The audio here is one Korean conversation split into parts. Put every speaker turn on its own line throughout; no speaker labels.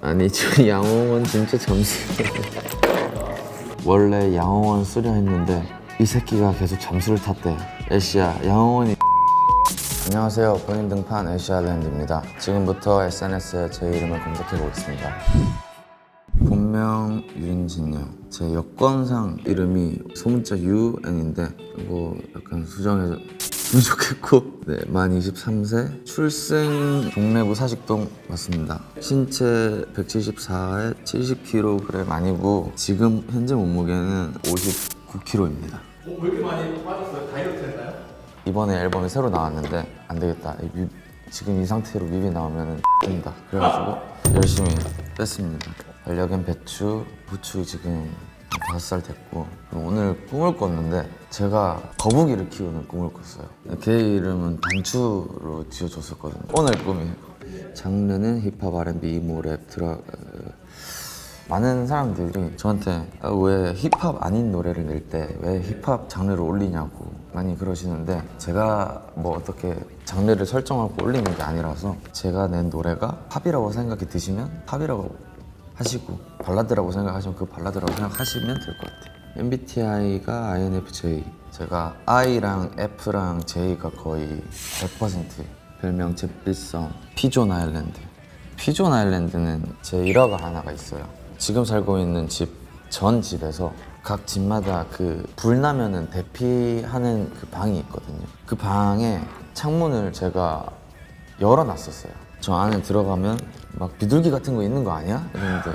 아니 저 양홍원 진짜 잠수. 원래 양홍원 쓰려 했는데 이 새끼가 계속 잠수를 탔대. 애쉬야 양홍원이. 안녕하세요. 본인 등판 애쉬 아일랜드입니다. 지금부터 SNS에 제 이름을 검색해 보겠습니다. 본명 윤진영. 제 여권상 이름이 소문자 UN인데 뭐 약간 수정해서 좋겠고. 네, 만 23세, 출생 동래구 사직동 맞습니다. 신체 174에 70kg 아니고 지금 현재 몸무게는 59kg입니다.
왜 이렇게 많이 빠졌어요? 다이어트 했나요?
이번에 앨범이 새로 나왔는데 안 되겠다. 지금 이 상태로 뮤비 나오면 된다. 그래가지고 열심히 뺐습니다. 반려견 배추, 부추 지금 5살 됐고 오늘 꿈을 꿨는데 제가 거북이를 키우는 꿈을 꿨어요. 걔 이름은 단추로 지어줬었거든요. 오늘 꿈이에요. 장르는 힙합, R&B, 이모, 랩, 많은 사람들이 저한테 왜 힙합 아닌 노래를 낼 때 왜 힙합 장르를 올리냐고 많이 그러시는데 제가 뭐 어떻게 장르를 설정하고 올리는 게 아니라서 제가 낸 노래가 팝이라고 생각이 드시면 팝이라고 하시고 발라드라고 생각하시면 그 발라드라고 생각하시면 될 것 같아요. MBTI가 INFJ. 제가 I랑 F랑 J가 거의 100%. 별명 잿빛성 피존 아일랜드. 피존 아일랜드는 제 일화가 하나가 있어요. 지금 살고 있는 전 집에서 각 집마다 그 불 나면은 대피하는 그 방이 있거든요. 그 방에 창문을 제가 열어놨었어요. 저 안에 들어가면 막 비둘기 같은 거 있는 거 아니야? 이랬는데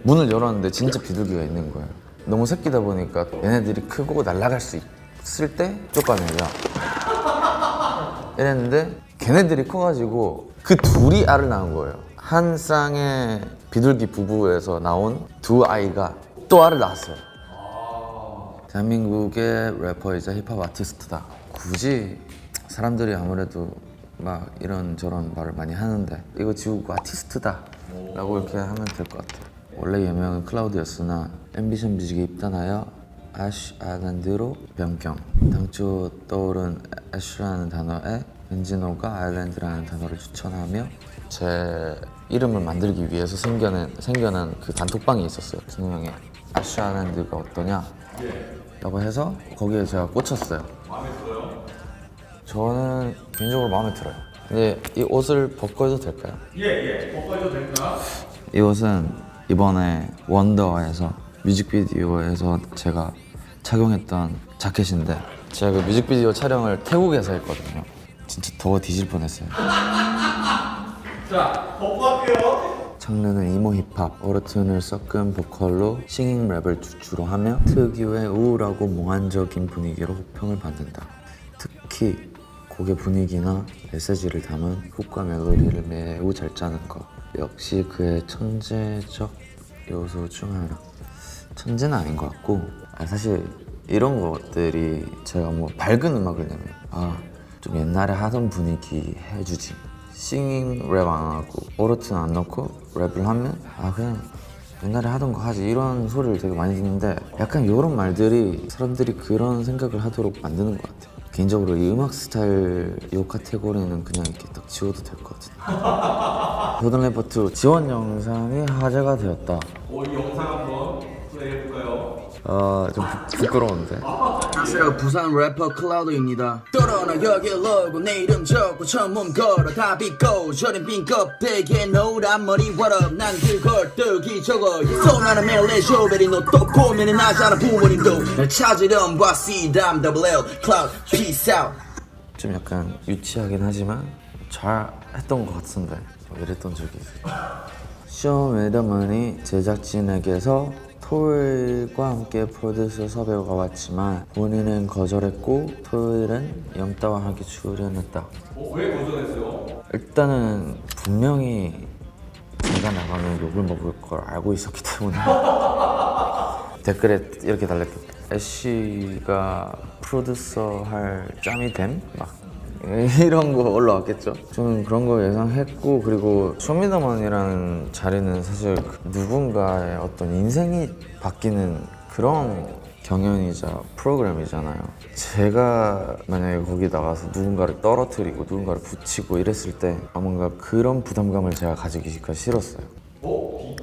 문을 열었는데 진짜 비둘기가 있는 거예요. 너무 새끼다 보니까 얘네들이 크고 날아갈 수 있을 때 쫓아내자 이랬는데 걔네들이 커가지고 그 둘이 알을 낳은 거예요. 한 쌍의 비둘기 부부에서 나온 두 아이가 또 알을 낳았어요. 대한민국의 래퍼이자 힙합 아티스트다. 굳이 사람들이 아무래도 막 이런저런 말을 많이 하는데 이거 지우고 아티스트다 라고 이렇게 하면 될 것 같아요. 원래 예명은 클라우드였으나 앰비션 뮤직에 입단하여 애쉬 아일랜드로 변경. 당초 떠오른 애쉬라는 단어에 윤진호가 아일랜드라는 단어를 추천하며 제 이름을 만들기 위해서 생겨난 그 단톡방이 있었어요. 진호 형의 애쉬 아일랜드가 어떠냐 라고 해서 거기에 제가 꽂혔어요.
마음에 들어요?
저는 개인적으로 마음에 들어요. 근데 이 옷을 벗고 될까요?
예. 벗어도 됩니다.
이 옷은 이번에 원더에서 뮤직비디오에서 제가 착용했던 자켓인데 제가 그 뮤직비디오 촬영을 태국에서 했거든요. 진짜 더워 뒤질 뻔했어요.
자, 벗고 할게요.
장르는 이모 힙합, 오토튠을 섞은 보컬로 싱잉 랩을 주로 하며 특유의 우울하고 몽환적인 분위기로 호평을 받는다. 특히 곡의 분위기나 메시지를 담은 훅과 멜로디를 매우 잘 짜는 것 역시 그의 천재적 요소 중 하나. 천재는 아닌 것 같고 사실 이런 것들이 제가 뭐 밝은 음악을 내면 좀 옛날에 하던 분위기 해주지, 싱잉 랩 안 하고 오토튠 안 넣고 랩을 하면 그냥 옛날에 하던 거 하지 이런 소리를 되게 많이 듣는데 약간 이런 말들이 사람들이 그런 생각을 하도록 만드는 것 같아요. 개인적으로 이 음악 스타일 이 카테고리는 그냥 이렇게 딱 지워도 될 것 같은데. 고든 래퍼2 지원 영상이 화제가 되었다.
이 영상 한번 플레이해볼까요?
좀 부끄러운데.
안녕하세요, 부산 래퍼 클라우드입니다. 떨어나 여기 로고 내 이름 적고 처음 몸 걸어 다 비고 저린 빈 껍데기에 노란 머리 what up 난 그 걸떡이 저거 손하나 멜레 쇼베리 너 또 고민이 나잖아 부모님도 날 찾으렴 봐 C-Dam double L cloud peace out.
좀 약간 유치하긴 하지만 잘 했던 것 같은데 이랬던 적이 있어요. 쇼미더머니 제작진에게서 토요일과 함께 프로듀서 섭외가 왔지만 본인은 거절했고 토요일은 염따와하게 출연했다.
왜 거절했어요?
일단은 분명히 제가 나가면 욕을 먹을 걸 알고 있었기 때문에 댓글에 이렇게 달렸겠다. 애쉬가 프로듀서 할 짬이 됨? 막 이런 거 올라왔겠죠. 저는 그런 거 예상했고 그리고 쇼미더머니라는 자리는 사실 누군가의 어떤 인생이 바뀌는 그런 경연이자 프로그램이잖아요. 제가 만약에 거기 나가서 누군가를 떨어뜨리고 누군가를 붙이고 이랬을 때 뭔가 그런 부담감을 제가 가지기가 싫었어요.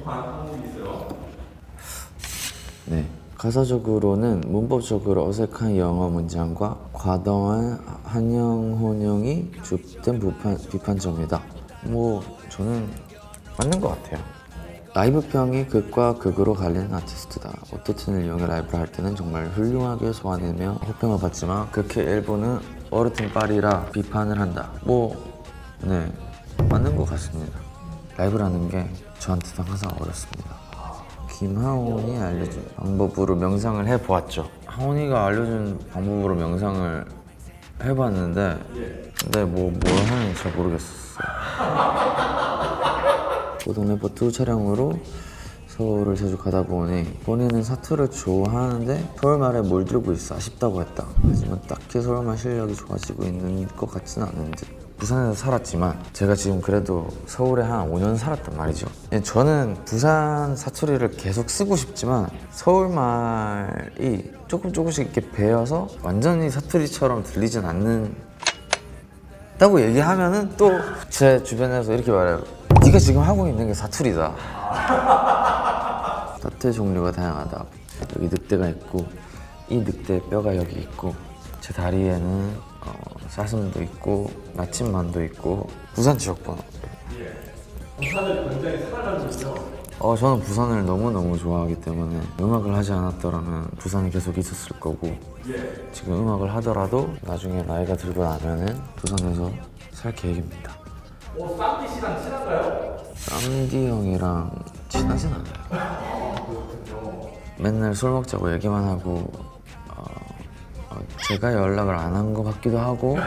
급한 항목이 있어요.
네. 가사적으로는 문법적으로 어색한 영어 문장과 과도한 한영 혼용이 주된 비판점이다. 뭐 저는 맞는 것 같아요. 라이브 평이 극과 극으로 갈리는 아티스트다. 오토튠을 이용해 라이브를 할 때는 정말 훌륭하게 소화내며 호평을 받지만 극의 일부는 어르튼 빨이라 비판을 한다. 네, 맞는 것 같습니다. 라이브라는 게 저한테도 항상 어렵습니다. 김하온이 알려준 방법으로 명상을 해보았죠. 하온이가 알려준 방법으로 명상을 해봤는데 근데 뭘 하는지 잘 모르겠었어요. 고동 래퍼2 촬영으로 서울을 자주 가다 보니 본인은 사투를 좋아하는데 서울말에 몰들고 있어 아쉽다고 했다. 하지만 딱히 서울말 실력이 좋아지고 있는 것 같지는 않은 듯. 부산에서 살았지만 제가 지금 그래도 서울에 한 5년 살았단 말이죠. 저는 부산 사투리를 계속 쓰고 싶지만 서울말이 조금씩 이렇게 배어서 완전히 사투리처럼 들리진 않는다고 얘기하면은 또 제 주변에서 이렇게 말해요. 네가 지금 하고 있는 게 사투리다. 사투리 종류가 다양하다. 여기 늑대가 있고 이 늑대 뼈가 여기 있고 제 다리에는 사슴도 있고 나침반도 있고 부산 지역번호.
부산을 굉장히 사랑하는군요.
저는 부산을 너무너무 좋아하기 때문에 음악을 하지 않았더라면 부산에 계속 있었을 거고 지금 음악을 하더라도 나중에 나이가 들고 나면은 부산에서 살 계획입니다.
쌈디 씨랑 친한가요?
쌈디 형이랑 친하진 않아요. 맨날 술 먹자고 얘기만 하고 제가 연락을 안 한 것 같기도 하고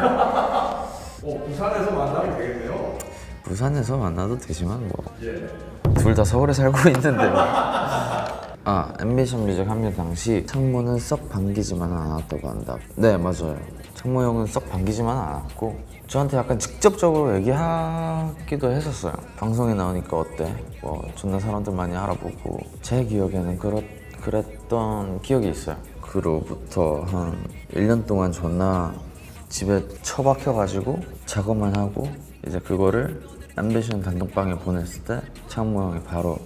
부산에서 만나면 되겠네요.
부산에서 만나도 되지만 둘 다 서울에 살고 있는데 앰비션 뮤직 합류 당시 창모는 썩 반기지만은 않았다고 한다. 네 맞아요. 창모 형은 썩 반기지만은 않았고 저한테 약간 직접적으로 얘기하기도 했었어요. 방송에 나오니까 어때? 존나 사람들 많이 알아보고 제 기억에는 그랬던 기억이 있어요. 그로부터 한 1년 동안 존나 집에 처박혀가지고 작업만 하고 이제 그거를 앰비션 단독방에 보냈을 때 창모 형이 바로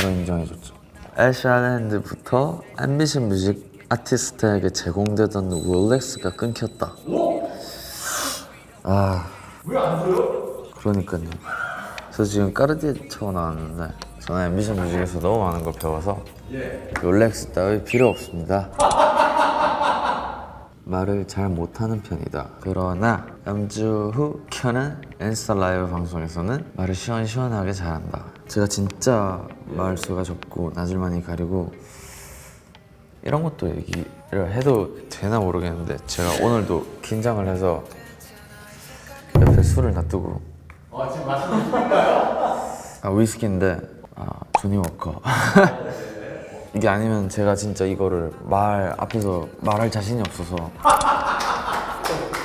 인정해줬죠. 애쉬 아일랜드부터 앰비션 뮤직 아티스트에게 제공되던 롤렉스가 끊겼다.
왜 안 줘요?
그러니까요. 저 지금 까르띠에 차고 나왔는데 저는 앰비션 뮤직에서 너무 많은 걸 배워서 롤렉스 따위 필요 없습니다. 말을 잘 못하는 편이다. 그러나 연주 후 켜는 인스타 라이브 방송에서는 말을 시원시원하게 잘한다. 제가 진짜 말수가 적고 낯을 많이 가리고 이런 것도 얘기를 해도 되나 모르겠는데 제가 오늘도 긴장을 해서 옆에 술을 놔두고
지금 마시는 중인가요?
위스키인데 조니 워커. 이게 아니면 제가 진짜 이거를 앞에서 말할 자신이 없어서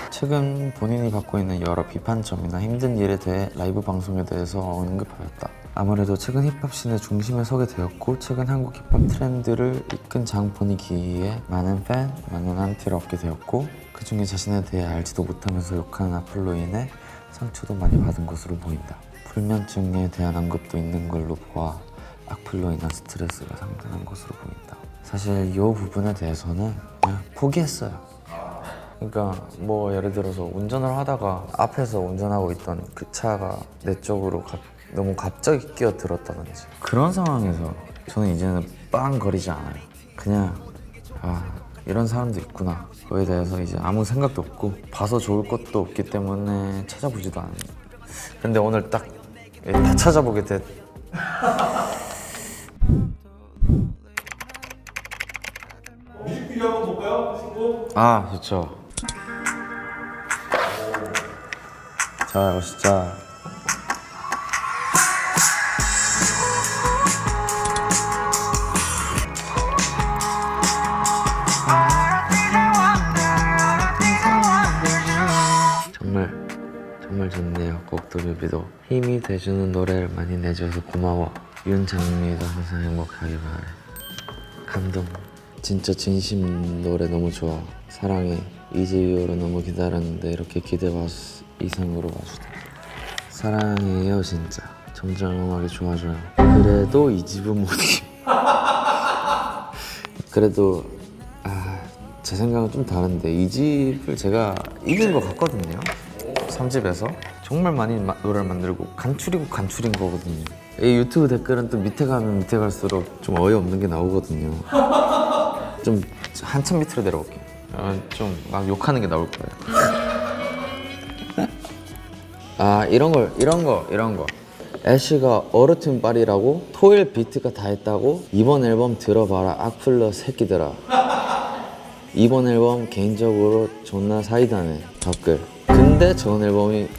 최근 본인이 갖고 있는 여러 비판점이나 힘든 일에 대해 라이브 방송에 대해서 언급하였다. 아무래도 최근 힙합씬의 중심에 서게 되었고 최근 한국 힙합 트렌드를 이끈 장본이기에 많은 안티를 얻게 되었고 그 중에 자신에 대해 알지도 못하면서 욕하는 악플로 인해 상처도 많이 받은 것으로 보인다. 불면증에 대한 언급도 있는 걸로 보아 악플로 인한 스트레스가 상당한 것으로 보인다. 사실 이 부분에 대해서는 그냥 포기했어요. 그러니까 예를 들어서 운전을 하다가 앞에서 운전하고 있던 그 차가 내 쪽으로 너무 갑자기 끼어들었다든지 그런 상황에서 저는 이제는 빵 거리지 않아요. 그냥 이런 사람도 있구나. 그거에 대해서 이제 아무 생각도 없고 봐서 좋을 것도 없기 때문에 찾아보지도 않아요. 근데 오늘 딱 다 찾아보게 됐.
뮤직비디오 한번 볼까요, 친구?
좋죠. 자, 진짜 정말 좋네요. 곡도 뮤비도 힘이 돼주는 노래를 많이 내줘서 고마워. 윤장미도 항상 행복하길 바래. 감동. 진짜 진심 노래 너무 좋아. 사랑해. 이제 이후로 너무 기다렸는데 이렇게 기대 이상으로 와주다. 사랑해요 진짜. 점점하게 좋아져요. 그래도 이 집은 못 이겨. 그래도 제 생각은 좀 다른데 이 집을 제가 이긴 것 같거든요. 3집에서 정말 많이 노래를 만들고 간출이고 간출인 거거든요. 이 유튜브 댓글은 또 밑에 가면 밑에 갈수록 좀 어이없는 게 나오거든요. 좀 한참 밑으로 내려올게요. 좀 막 욕하는 게 나올 거예요. 이런 거. 애쉬가 어르튼 빨이라고 토일 비트가 다 했다고 이번 앨범 들어봐라 악플러 새끼들아. 이번 앨범 개인적으로 존나 사이다네 댓글. 근데 전 앨범이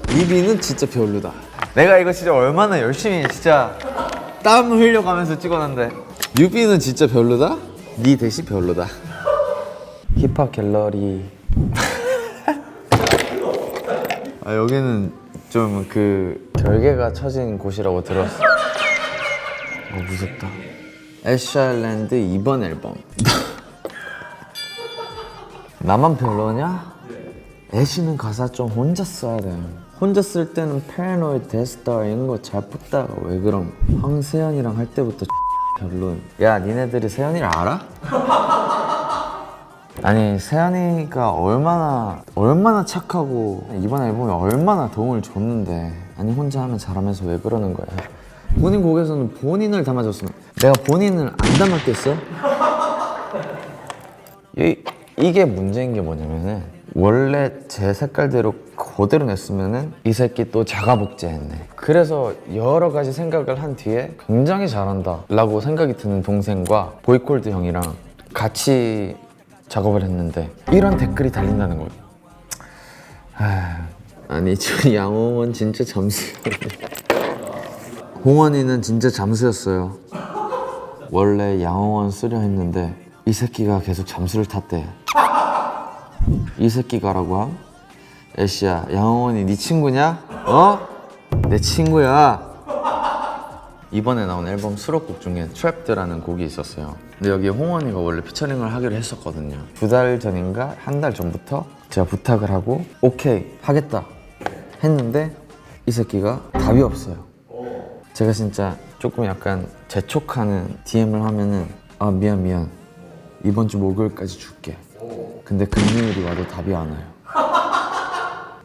뮤비는 진짜 별로다. 내가 이거 진짜 얼마나 열심히 진짜 땀 흘려가면서 찍었는데 뮤비는 진짜 별로다? 네 대시 별로다. 힙합 갤러리. 여기는 좀 그 결계가 처진 곳이라고 들었어. 무섭다. 애쉬 아일랜드 이번 앨범. 나만 별로냐? 애쉬는 가사 좀 혼자 써야 돼. 혼자 쓸 때는 패러노이드 데스타 이런 거 잘 푸다가 왜 그럼? 황세연이랑 할 때부터 별로. 야 니네들이 세연이를 알아? 아니 세연이가 얼마나 착하고 이번 앨범에 얼마나 도움을 줬는데 아니 혼자 하면 잘하면서 왜 그러는 거야? 본인 곡에서는 본인을 담아줬으면 내가 본인을 안 담았겠어? 이게 문제인 게 뭐냐면은 원래 제 색깔대로 그대로 냈으면은 이 새끼 또 자가복제했네. 그래서 여러 가지 생각을 한 뒤에 굉장히 잘한다 라고 생각이 드는 동생과 보이콜드 형이랑 같이 작업을 했는데 이런 댓글이 달린다는 거예요. 아니 저 양홍은 진짜 잠수였네. 홍원이는 진짜 잠수였어요. 원래 양홍원 쓰려 했는데 이 새끼가 계속 잠수를 탔대. 이 새끼가라고 함? 애쉬야 양홍원이 네 친구냐? 내 친구야. 이번에 나온 앨범 수록곡 중에 트랩드라는 곡이 있었어요. 근데 여기에 홍원이가 원래 피처링을 하기로 했었거든요. 2달 전인가 한 달 전부터 제가 부탁을 하고 오케이 하겠다 했는데 이 새끼가 답이 없어요. 제가 진짜 조금 약간 재촉하는 DM을 하면은 미안 이번 주 목요일까지 줄게. 근데 금요일이 와도 답이 안 와요.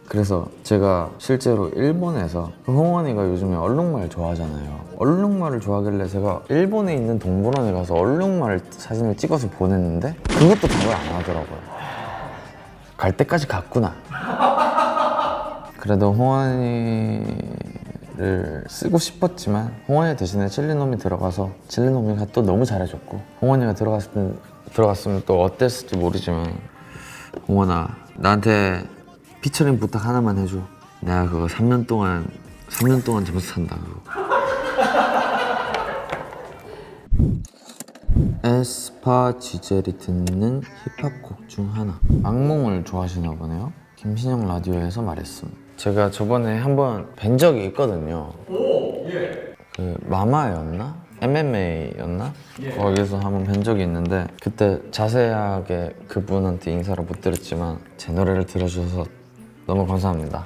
그래서 제가 실제로 일본에서 홍원이가 요즘에 얼룩말 좋아하잖아요. 얼룩말을 좋아하길래 제가 일본에 있는 동물원에 가서 얼룩말 사진을 찍어서 보냈는데 그것도 답을 안 하더라고요. 갈 때까지 갔구나. 그래도 홍원이를 쓰고 싶었지만 홍원이 대신에 칠리놈이 들어가서 칠리놈이가 또 너무 잘해줬고 홍원이가 들어갔으면 또 어땠을지 모르지만 홍원아 나한테 피처링 부탁 하나만 해줘. 내가 그거 3년 동안 점수 탄다 그거. 에스파 지젤이 듣는 힙합 곡 중 하나. 악몽을 좋아하시나 보네요. 김신영 라디오에서 말했음. 제가 저번에 한번 뵌 적이 있거든요. 그 마마였나? MMA였나? 거기서 한번 뵌 적이 있는데 그때 자세하게 그분한테 인사를 못 드렸지만 제 노래를 들어주셔서 너무 감사합니다.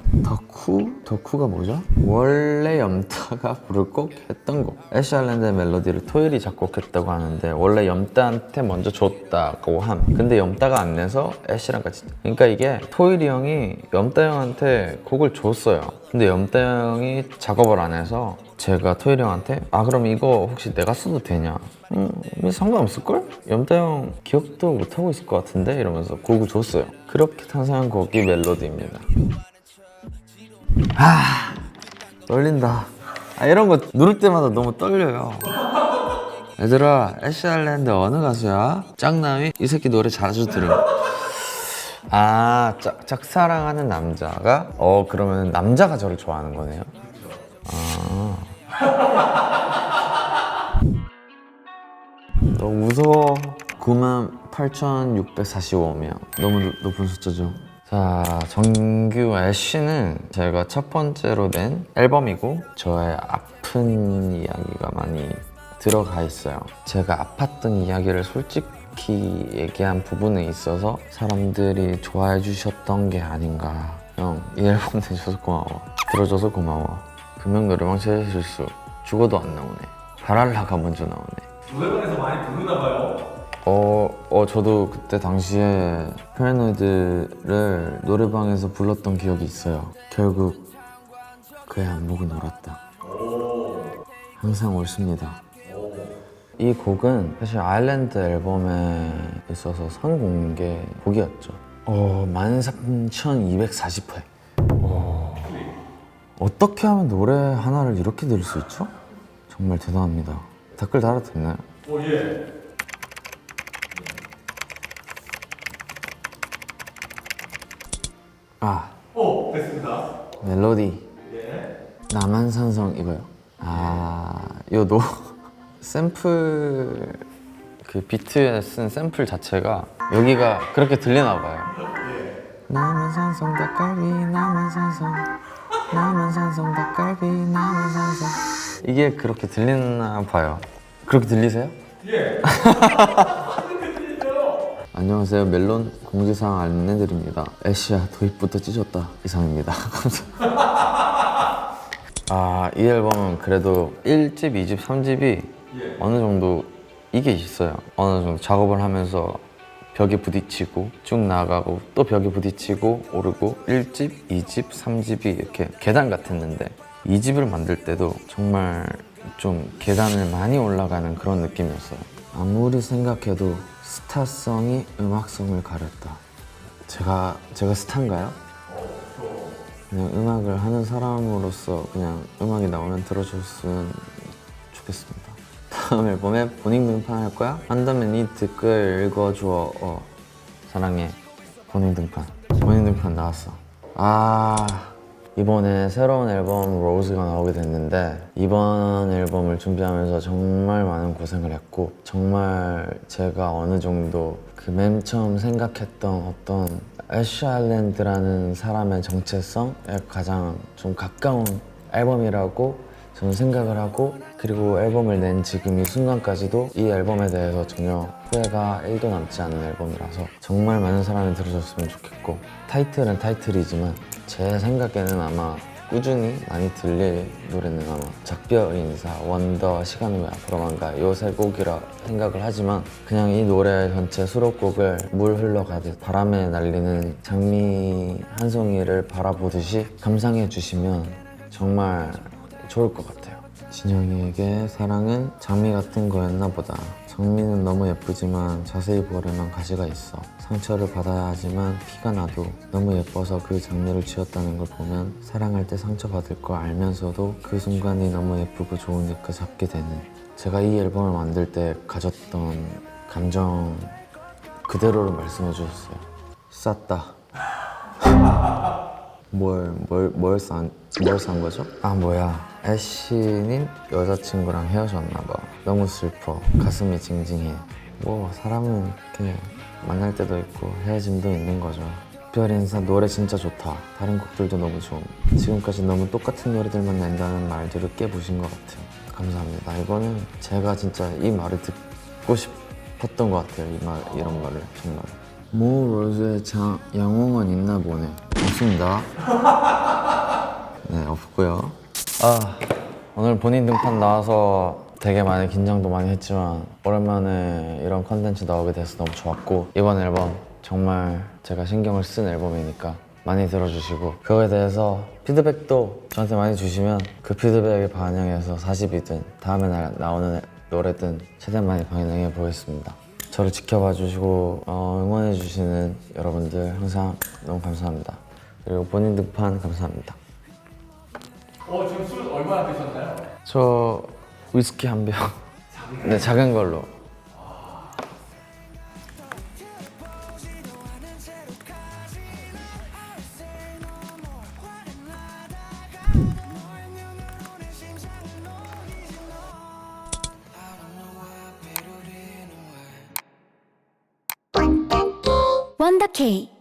덕후가 뭐죠? 원래 염따가 부를 곡 했던 곡. 애쉬 아일랜드의 멜로디를 토일이 작곡했다고 하는데 원래 염따한테 먼저 줬다고 함. 근데 염따가 안 내서 애쉬랑 같이. 그러니까 이게 토일이 형이 염따 형한테 곡을 줬어요. 근데 염따 형이 작업을 안 해서 제가 토일이 형한테 그럼 이거 혹시 내가 써도 되냐? 상관없을걸? 염따 형 기억도 못하고 있을 것 같은데? 이러면서 곡을 줬어요. 그렇게 탄생한 곡이 멜로디입니다. 떨린다. 이런 거 누를 때마다 너무 떨려요. 얘들아 애쉬 아일랜드 어느 가수야? 짱남이? 이 새끼 노래 자주 들음. 짝사랑하는 남자가? 그러면 남자가 저를 좋아하는 거네요. 너무 무서워. 98,645명. 너무 높은 숫자죠. 자, 정규 애쉬는 제가 첫 번째로 낸 앨범이고 저의 아픈 이야기가 많이 들어가 있어요. 제가 아팠던 이야기를 솔직히 얘기한 부분에 있어서 사람들이 좋아해 주셨던 게 아닌가. 형, 이 앨범 내줘서 고마워. 들어줘서 고마워. 금명 노래방 최대 실수. 죽어도 안 나오네. 바랄라가 먼저 나오네.
노래방에서 많이 부르나 봐요.
저도 그때 당시에 파라노이드를 노래방에서 불렀던 기억이 있어요. 결국 그의 안목은 옳았다. 항상 옳습니다. 이 곡은 사실 아일랜드 앨범에 있어서 선공개 곡이었죠. 13,240회. 어떻게 하면 노래 하나를 이렇게 들을 수 있죠? 정말 대단합니다. 댓글 달아도 됐나요?
오, 예. 됐습니다.
멜로디
예.
남한산성 이거요. 요 샘플 그 비트에 쓴 샘플 자체가 여기가 그렇게 들리나 봐요. 남한산성 닭갈비 남한산성 닭갈비 남한산성 이게 그렇게 들리나 봐요. 그렇게 들리세요?
예.
안녕하세요. 멜론 공지사항 안내드립니다. 애쉬야 도입부터 찢었다. 이상입니다. 이 앨범은 그래도 1집, 2집, 3집이 어느 정도 이게 있어요. 어느 정도 작업을 하면서 벽에 부딪히고 쭉 나가고 또 벽에 부딪히고 오르고 1집, 2집, 3집이 이렇게 계단 같았는데 2집을 만들 때도 정말 좀 계단을 많이 올라가는 그런 느낌이었어요. 아무리 생각해도 스타성이 음악성을 가렸다. 제가 스타인가요? 그냥 음악을 하는 사람으로서 그냥 음악이 나오면 들어줬으면 좋겠습니다. 다음 앨범에 본인 등판 할 거야? 한다면 이 댓글 읽어줘. 사랑해. 본인 등판 나왔어. 이번에 새로운 앨범 로즈가 나오게 됐는데 이번 앨범을 준비하면서 정말 많은 고생을 했고 정말 제가 어느 정도 그 맨 처음 생각했던 어떤 애쉬 아일랜드라는 사람의 정체성에 가장 좀 가까운 앨범이라고 저는 생각을 하고 그리고 앨범을 낸 지금 이 순간까지도 이 앨범에 대해서 전혀 후회가 1도 남지 않은 앨범이라서 정말 많은 사람이 들어줬으면 좋겠고 타이틀은 타이틀이지만 제 생각에는 아마 꾸준히 많이 들릴 노래는 아마 작별 인사, 원더, 시간은 왜 앞으로만 가 요 세 곡이라 생각을 하지만 그냥 이 노래 전체 수록곡을 물 흘러가듯 바람에 날리는 장미 한 송이를 바라보듯이 감상해 주시면 정말 좋을 것 같아요. 진영이에게 사랑은 장미 같은 거였나 보다. 장미는 너무 예쁘지만 자세히 보려면 가시가 있어. 상처를 받아야 하지만 피가 나도 너무 예뻐서 그 장미를 쥐었다는 걸 보면 사랑할 때 상처받을 걸 알면서도 그 순간이 너무 예쁘고 좋으니까 잡게 되는 제가 이 앨범을 만들 때 가졌던 감정 그대로를 말씀해 주셨어요. 쌌다. 뭘 산 거죠? 애쉬님 여자친구랑 헤어졌나 봐. 너무 슬퍼. 가슴이 징징해. 뭐 사람은 이렇게 만날 때도 있고 헤어짐도 있는 거죠. 특별 인사 노래 진짜 좋다. 다른 곡들도 너무 좋음. 지금까지 너무 똑같은 노래들만 낸다는 말들을 깨보신 것 같아요. 감사합니다. 이거는 제가 진짜 이 말을 듣고 싶었던 것 같아요. 이런 말을 정말. 모 로즈의 양홍은 있나 보네. 없습니다. 네, 없고요. 오늘 본인 등판 나와서 되게 많이 긴장도 많이 했지만 오랜만에 이런 컨텐츠 나오게 돼서 너무 좋았고 이번 앨범 정말 제가 신경을 쓴 앨범이니까 많이 들어주시고 그거에 대해서 피드백도 저한테 많이 주시면 그 피드백에 반영해서 4집이든 다음에 나오는 노래든 최대한 많이 반영해 보겠습니다. 저를 지켜봐 주시고 응원해 주시는 여러분들 항상 너무 감사합니다. 그리고 본인 등판 감사합니다.
지금 술 얼마나 드셨나요?
저 위스키 한 병. 네, 작은 걸로.
원더케이